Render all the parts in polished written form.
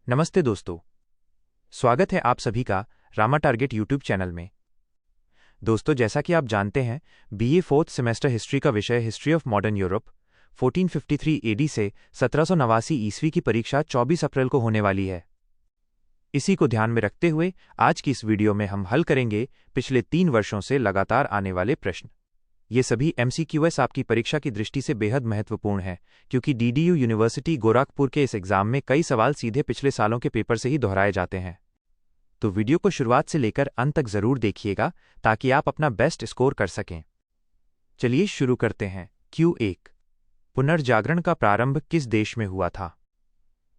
नमस्ते दोस्तों, स्वागत है आप सभी का रामा टारगेट यूट्यूब चैनल में। दोस्तों, जैसा कि आप जानते हैं, बीए फोर्थ सेमेस्टर हिस्ट्री का विषय history of modern Europe 1453 AD से 1789 ईस्वी की परीक्षा 24 अप्रैल को होने वाली है। इसी को ध्यान में रखते हुए आज की इस वीडियो में हम हल करेंगे पिछले 3 वर्षों से लगातार आने वाले प्रश्न। ये सभी MCQS आपकी परीक्षा की दृष्टि से बेहद महत्वपूर्ण है, क्योंकि DDU यूनिवर्सिटी गोरखपुर के इस एग्जाम में कई सवाल सीधे पिछले सालों के पेपर से ही दोहराए जाते हैं। तो वीडियो को शुरुआत से लेकर अंत तक जरूर देखिएगा ताकि आप अपना बेस्ट स्कोर कर सकें। चलिए शुरू करते हैं। Q1, पुनर्जागरण का प्रारंभ किस देश में हुआ था?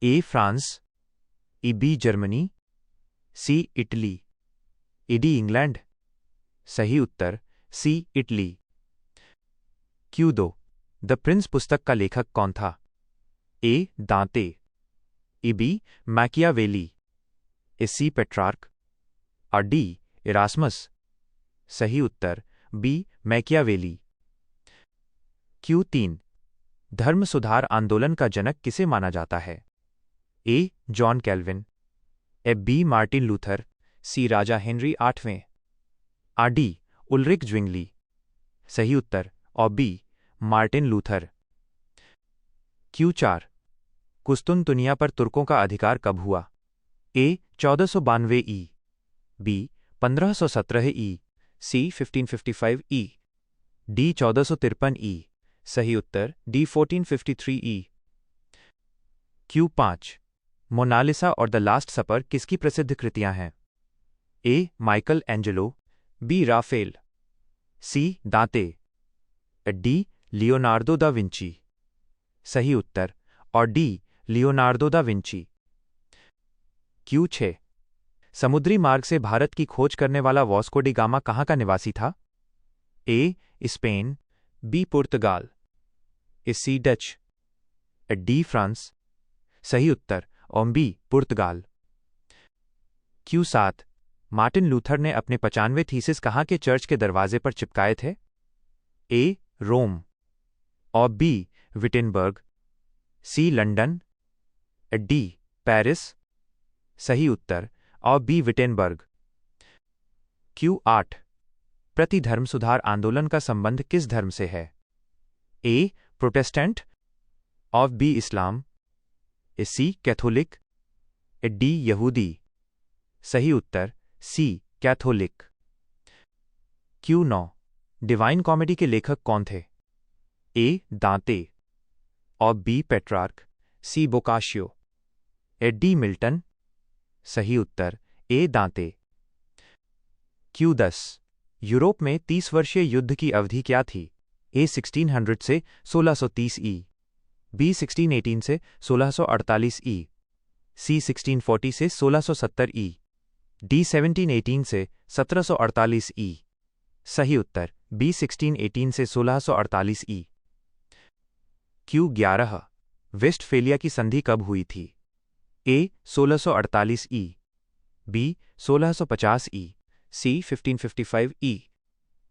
A France, B Germany, C Italy, D England. सही उत्तर C Italy. Q2, the Prince पुस्तक का लेखक कौन था? A दांते, B मैकियावेली, C पेट्रार्क और D इरास्मस। सही उत्तर B मैकियावेली। Q3, धर्म सुधार आंदोलन का जनक किसे माना जाता है? A John Calvin, B Martin Luther, C Raja Henry आठवें और D उल्रिक ज्विंगली। सही उत्तर और B मार्टिन लूथर। Q4, कुस्तुनतुनिया पर तुर्कों का अधिकार कब हुआ? A 1492 E, B 1517 E, C 1555 E, D 1453 E। सही उत्तर D 1453 E। Q5, मोनालिसा और द लास्ट सपर किसकी प्रसिद्ध कृतियां हैं? A Michelangelo, B Raphael, C Dante, D Leonardo da Vinci. सही उत्तर और D Leonardo da Vinci. Q6, समुद्री मार्ग से भारत की खोज करने वाला वास्को डी गामा कहाँ का निवासी था? A Spain, B Portugal, C Dutch, D France. सही उत्तर और B पुर्तगाल। Q7, मार्टिन लूथर ने अपने 95 थीसिस कहाँ के चर्च के दरवाजे पर चिपकाए थे? A रोम और B Wittenberg, C London, D Paris. सही उत्तर और B विटेनबर्ग। Q8, प्रतिधर्म सुधार आंदोलन का संबंध किस धर्म से है? A प्रोटेस्टेंट और B इस्लाम, C कैथोलिक, D यहूदी। सही उत्तर C Catholic. Q9, divine comedy के लेखक कौन थे? A दांते और B Petrarch, C बोकाशियो, D Milton. सही उत्तर A दांते। Q10, यूरोप में 30 वर्षीय युद्ध की अवधि क्या थी? A 1600 से 1630 E, B 1618 से 1648 E, C 1640 से 1670 E, D 1718 से 1748 E। सही उत्तर B 1618 से 1648 E। Q11, वेस्टफेलिया की संधि कब हुई थी? A 1648 E, B 1650 E, C 1555 E,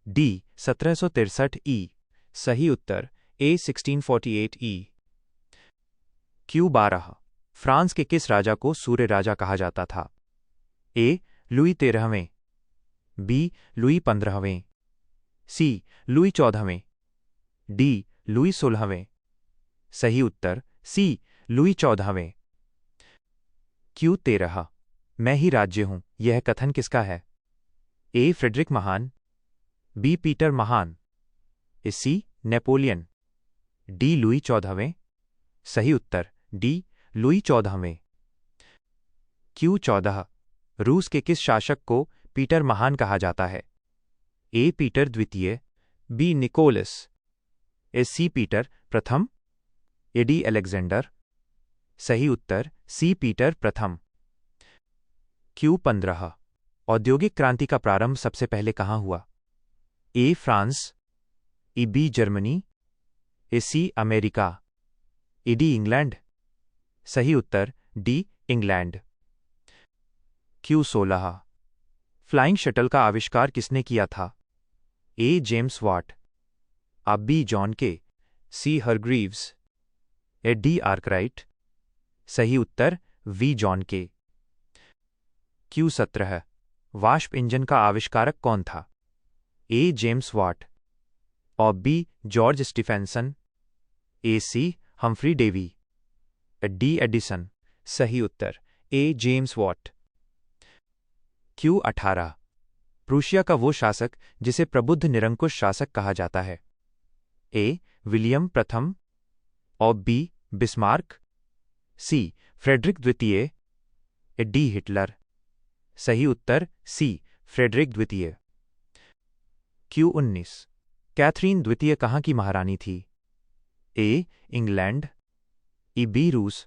D 1763 E। सही उत्तर A 1648 E। Q12, फ्रांस के किस राजा को सूर्य राजा कहा जाता था? A लुई 13वें, B लुई 15वें, C लुई 14वें, D लुई 16वें। सही उत्तर C लुई 14वें। Q13, मैं ही राज्य हूं, यह कथन किसका है? A फ्रेडरिक महान, B पीटर महान, C नेपोलियन, D लुई 14वें। सही उत्तर D लुई 14वें। Q14, रूस के किस शासक को पीटर महान कहा जाता है? A पीटर द्वितीय, B निकोलस, C पीटर प्रथम, D अलेक्जेंडर। सही उत्तर C पीटर प्रथम। Q15, औद्योगिक क्रांति का प्रारंभ सबसे पहले कहाँ हुआ? A France, B Germany, C America, D England. सही उत्तर D England. Q16, flying shuttle का आविष्कार किसने किया था? A James Watt, B John Kay, C Hargreaves, D Arkwright. सही उत्तर वी जॉन के। Q17 वाष्प इंजन का आविष्कारक कौन था? ए जेम्स वाट और बी जॉर्ज स्टीफेंसन, ए सी हम्फ्री डेवी, डी एडिसन। सही उत्तर ए जेम्स वाट। Q18 प्रूशिया का वो शासक जिसे प्रबुद्ध निरंकुश शासक कहा जाता है? ए विलियम प्रथम और बी बिस्मार्क, सी फ्रेडरिक द्वितीय, डी हिटलर। सही उत्तर सी फ्रेडरिक द्वितीय। Q19 कैथरीन द्वितीय कहाँ की महारानी थी? ए इंग्लैंड, बी रूस,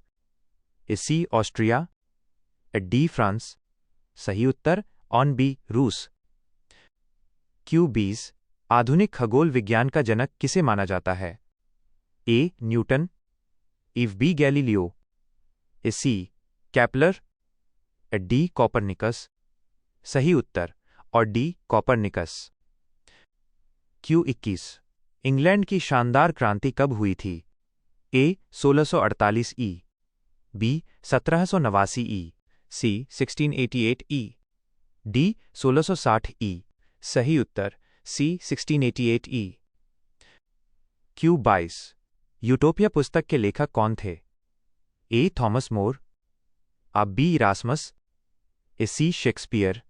सी ऑस्ट्रिया, डी फ्रांस। सही उत्तर ऑन बी रूस। Q20 आधुनिक खगोल विज्ञान का जनक किसे माना जाता है? A Newton, B Galileo, C Kepler, D Copernicus. सही उत्तर और डी कॉपरनिकस। Q21 इंग्लैंड की शानदार क्रांति कब हुई थी? ए 1648 ई, बी 1789 ई, सी 1688 ई, डी 1660 ई। सही उत्तर सी 1688 ई। Q22 यूटोपिया पुस्तक के लेखक कौन थे? ए थॉमस मोर, बी इरास्मस, सी शेक्सपियर,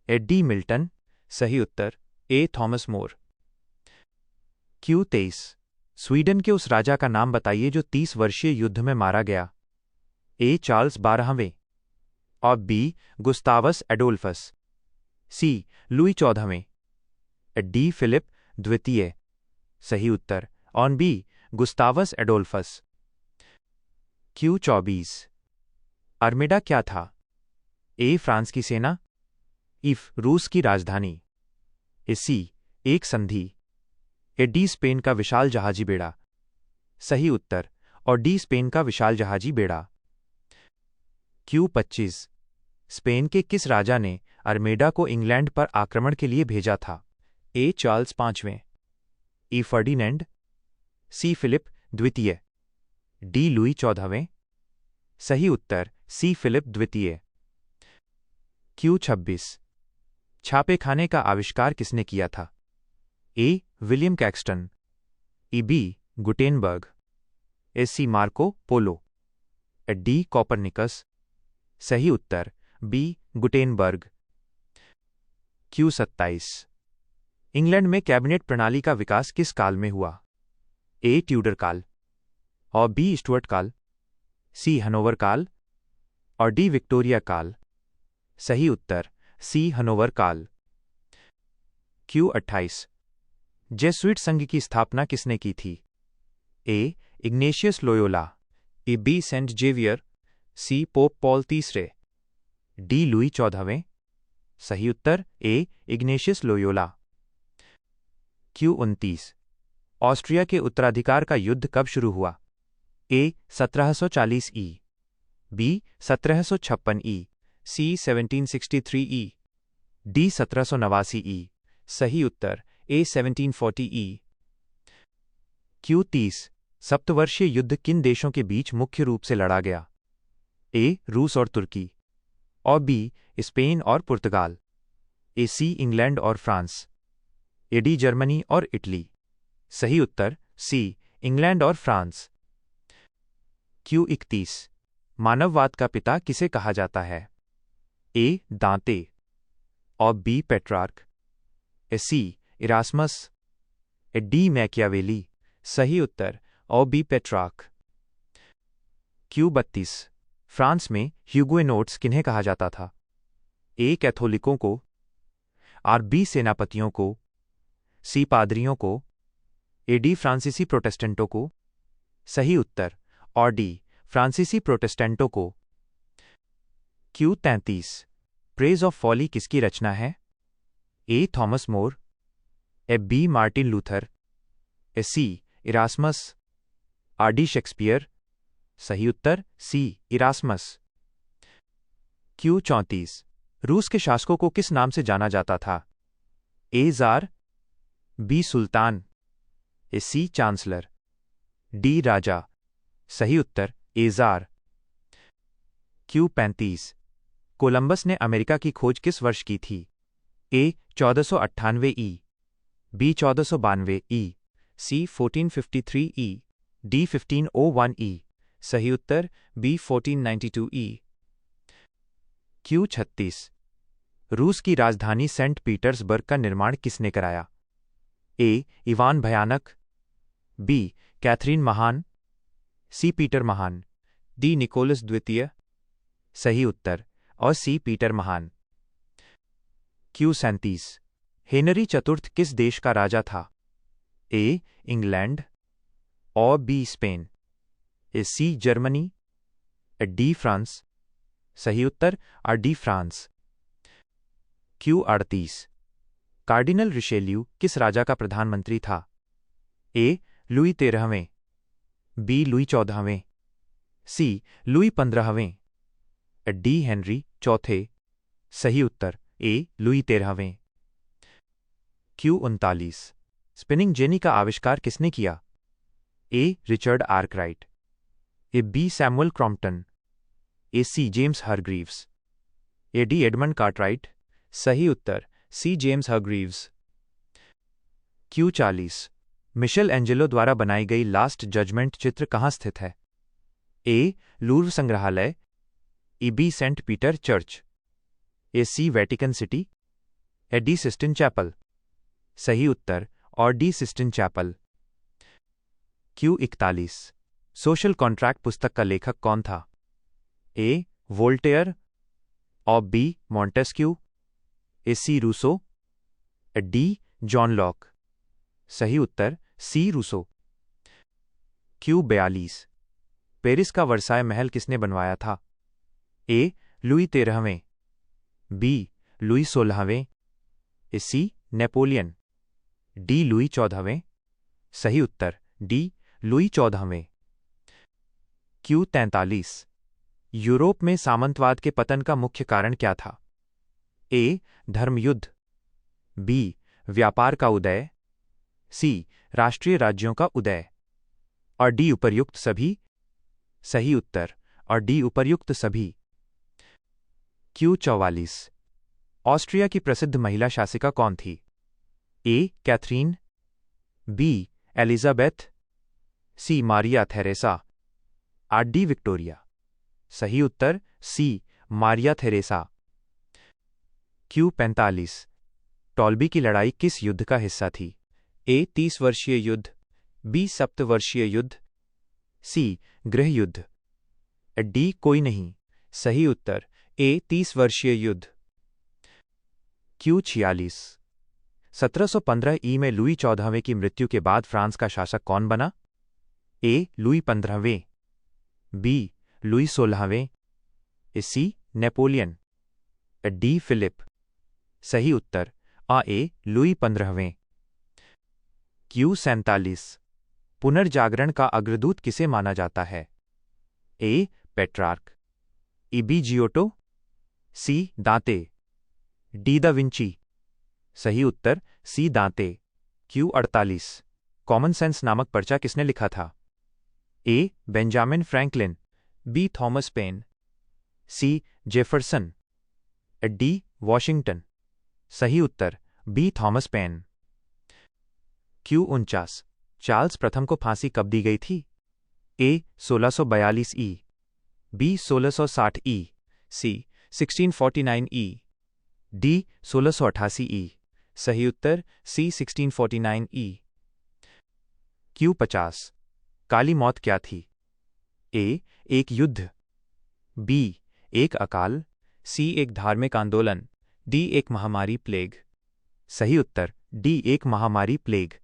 डी मिल्टन। सही उत्तर ए थॉमस मोर। Q23 स्वीडन के उस राजा का नाम बताइए जो 30 वर्षीय युद्ध में मारा गया? ए चार्ल्स 12वें और B Gustavus Adolphus, C Louis 14वें, डी फिलिप द्वितीय। सही उत्तर ऑन B Gustavus Adolphus. Q24 Armada क्या था? ए फ्रांस की सेना, इफ रूस की राजधानी, सी एक संधि, डी स्पेन का विशाल जहाजी बेड़ा। सही उत्तर और डी स्पेन का विशाल जहाजी बेड़ा। Q25 स्पेन के किस राजा ने अर्मेडा को इंग्लैंड पर आक्रमण के लिए भेजा था? ए चार्ल्स पांचवें, ई फर्डिनेंड, सी फिलिप द्वितीय, डी लुई 14वें। सही उत्तर सी फिलिप द्वितीय। Q26 छापेखाने का आविष्कार किसने किया था? A William Caxton, B Gutenberg, C Marco Polo, D Copernicus. सही उत्तर बी गुटेनबर्ग। Q27 इंग्लैंड में कैबिनेट प्रणाली का विकास किस काल में हुआ? ए ट्यूडर काल और बी स्टुअर्ट काल, सी हनोवर काल और डी विक्टोरिया काल। सही उत्तर सी हनोवर काल। Q28 जेसुइट संघ की स्थापना किसने की थी? A Ignatius Loyola, B saint Xavier, C Pope Paul तीसरे, डी लुई 14वें। सही उत्तर A Ignatius Loyola. Q29 Austria के उत्तराधिकार का युद्ध कब शुरू हुआ? ए 1740 ई, बी 1756 ई, सी 1763 ई, डी 1789 ई। सही उत्तर ए 1740 ई। Q30 सप्तवर्षीय युद्ध किन देशों के बीच मुख्य रूप से लड़ा गया? ए रूस और तुर्की और बी स्पेन और पुर्तगाल, ए सी इंग्लैंड और फ्रांस, ए डी जर्मनी और इटली। सही उत्तर सी इंग्लैंड और फ्रांस। Q31 मानववाद का पिता किसे कहा जाता है? ए दांते और बी पेट्रार्क, सी इरास्मस, डी मैकियावेली। सही उत्तर और बी पेट्रार्क। Q32 फ्रांस में ह्यूगोनोट्स किन्हें कहा जाता था? ए कैथोलिकों को, आर बी सेनापतियों को, सी पादरियों को, ए डी फ्रांसीसी प्रोटेस्टेंटों को। सही उत्तर और डी फ्रांसीसी प्रोटेस्टेंटों को। Q33 प्रेज ऑफ फॉली किसकी रचना है? A Thomas More, B Martin Luther, C Erasmus, or D Shakespeare. सही उत्तर सी इरास्मस। Q34 रूस के शासकों को किस नाम से जाना जाता था? ए ज़ार, बी सुल्तान, सी चांसलर, डी राजा। सही उत्तर ए ज़ार। क्यू 35। कोलंबस ने अमेरिका की खोज किस वर्ष की थी? ए 1498 ई, बी 1492 ई, सी 1453 ई, डी 1501 ई। सही उत्तर बी 1492 ई। क्यू 36। रूस की राजधानी सेंट पीटर्सबर्ग का निर्माण किसने कराया? ए इवान भयानक, बी कैथरीन महान, सी पीटर महान, डी निकोलस द्वितीय। सही उत्तर और सी पीटर महान। क्यू 37। हेनरी चतुर्थ किस देश का राजा था? ए इंग्लैंड और B Spain, C Germany, D France. सही उत्तर और D France. Q 38। Cardinal Richelieu किस राजा का प्रधानमंत्री था? ए लुई 13वें, बी लुई 14वें, सी लुई 15वें, डी हेनरी चौथे। सही उत्तर A Louis 13वें। Q 39। Spinning jenny का आविष्कार किसने किया? A Richard Arkwright, A B Samuel Crompton, A C James Hargreaves, A D Edmund Cartwright. सही उत्तर C James Hargreaves. Q 40। Michelangelo द्वारा बनाई गई लास्ट जजमेंट चित्र कहाँ स्थित है? ए लूव्र संग्रहालय, A B saint Peter church, A C Vatican city, A D Sistine chapel. सही उत्तर और D Sistine chapel. Q 41। Social contract पुस्तक का लेखक कौन था? ए वोल्टेयर और B Montesquieu, A C Rousseau, D John Locke. सही उत्तर सी रूसो। क्यू 42। पेरिस का वर्साय महल किसने बनवाया था? ए लुई 13वें, बी लुई 16वें, सी नेपोलियन, डी लुई 14वें। सही उत्तर डी लुई 14वें। क्यू 43। यूरोप में सामंतवाद के पतन का मुख्य कारण क्या था? ए धर्मयुद्ध, बी व्यापार का उदय, सी राष्ट्रीय राज्यों का उदय, और डी उपर्युक्त सभी। सही उत्तर और डी उपर्युक्त सभी। क्यू 44। ऑस्ट्रिया की प्रसिद्ध महिला शासिका कौन थी? ए कैथरीन, बी एलिजाबेथ, सी मारिया थेरेसा, और डी विक्टोरिया। सही उत्तर सी मारिया थेरेसा। क्यू 45। टॉल्बी की लड़ाई किस युद्ध का हिस्सा थी? ए 30 वर्षीय युद्ध, बी सप्तवर्षीय युद्ध, सी गृह युद्ध, डी कोई नहीं। सही उत्तर ए 30 वर्षीय युद्ध। क्यू 46। 1715 ई में लुई 14वें की मृत्यु के बाद फ्रांस का शासक कौन बना? ए लुई 15वें, बी लुई 16वें, सी नेपोलियन, डी फिलिप। सही उत्तर ए लुई 15वें। क्यू 47। पुनर्जागरण का अग्रदूत किसे माना जाता है? ए पेट्रार्क, ई बी जियोटो, सी दांते, डी दा विंची। सही उत्तर सी दांते। क्यू 48। कॉमन सेंस नामक पर्चा किसने लिखा था? A Benjamin Franklin, B Thomas Paine, C Jefferson, D Washington. सही उत्तर B Thomas Paine. Q 49। Charles प्रथम को फांसी कब दी गई थी? ए 1642 ई, बी 1660 ई, सी 1649 ई, डी 1688 ई। सही उत्तर सी 1649 ई। क्यू 50। काली मौत क्या थी? ए एक युद्ध, बी एक अकाल, सी एक धार्मिक आंदोलन, डी एक महामारी प्लेग। सही उत्तर डी एक महामारी प्लेग।